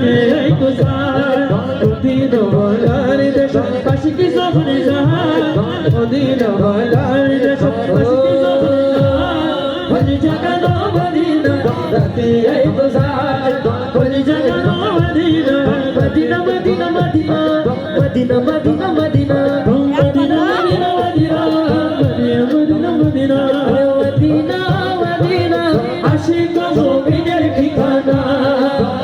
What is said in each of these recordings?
রাতে গুজার মদিনা ওয়ালার দেশ আশিকি সফরে জাহান মদিনা ওয়ালার দেশ আশিকি সফরে জাহান বলি জাগানো মদিনা রাতে গুজার বলি জাগানো মদিনা মদিনা মদিনা মদিনা মদিনা মদিনা মদিনা মদিনা মদিনা মদিনা মদিনা মদিনা আশিক মুমিনের ঠিকানা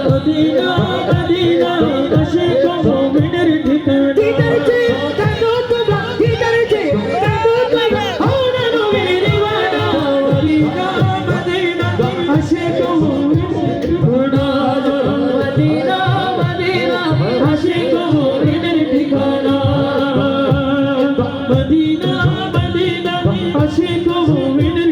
মদিনা মদিনা আশিক মুমিনের ঠিকানা দিদার চে কানো তোবা দিদার চে কানো তোবা ওনা নবীর দিওয়ানা মদিনা মদিনা আশিক মুমিনের ঠিকানা মদিনা মদিনা আশিক মুমিনের ঠিকানা মদিনা মদিনা আশিক মুমিনের ঠিকানা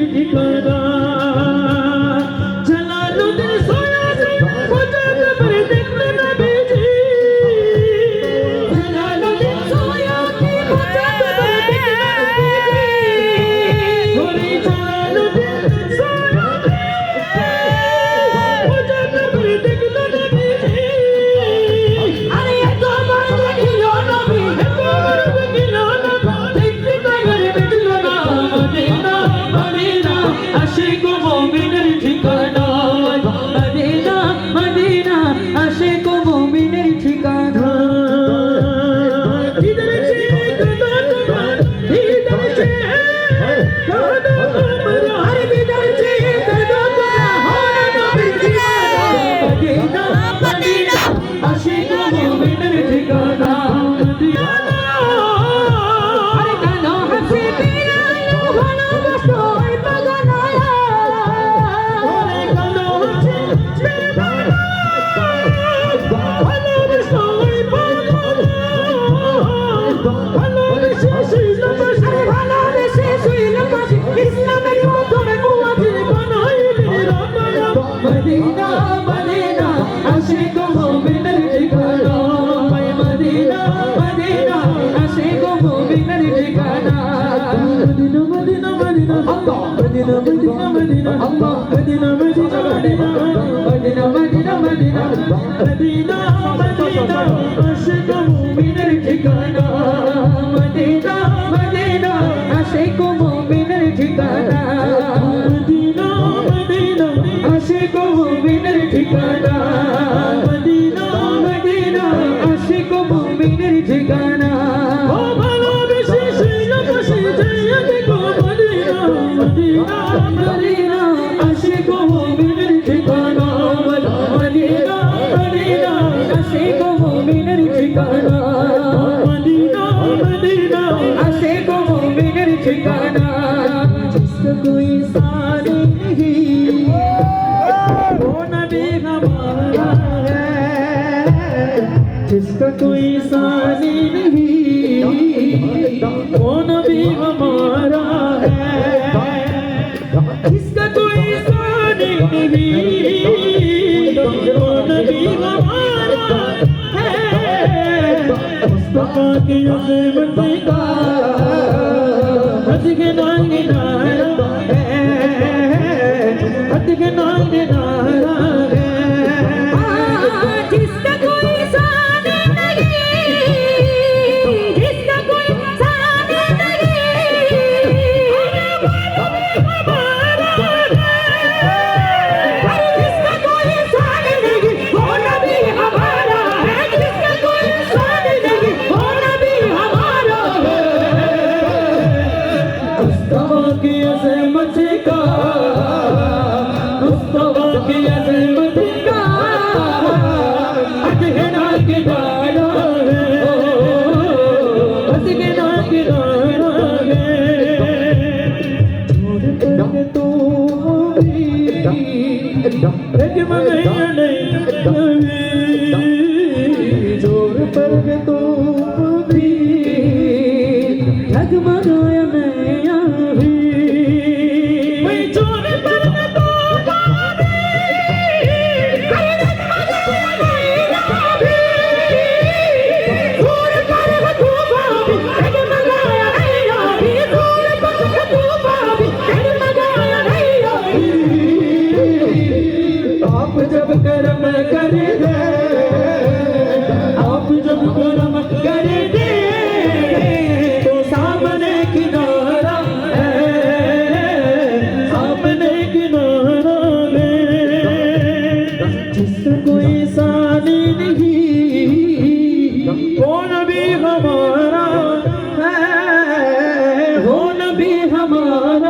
जिसका कोई सानी नहीं वो नबी हमारा है जिसका कोई सानी नहीं वो नबी हमारा है मुस्तफा की अज़मत का हद के नारे नारा है हद के नारे नारा है जिसका कोई जोर पर तो भी डगमगाया नया भी जोर पर तो आप जब कर्म कर दे कोई सानी नहीं वो नबी हमारा है वो नबी हमारा